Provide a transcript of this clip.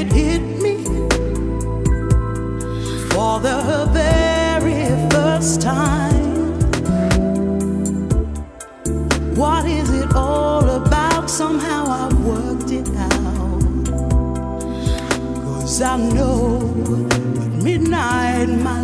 it hit me for the very first time. What is it all about? Somehow I've worked it out. 'Cause I know at midnight my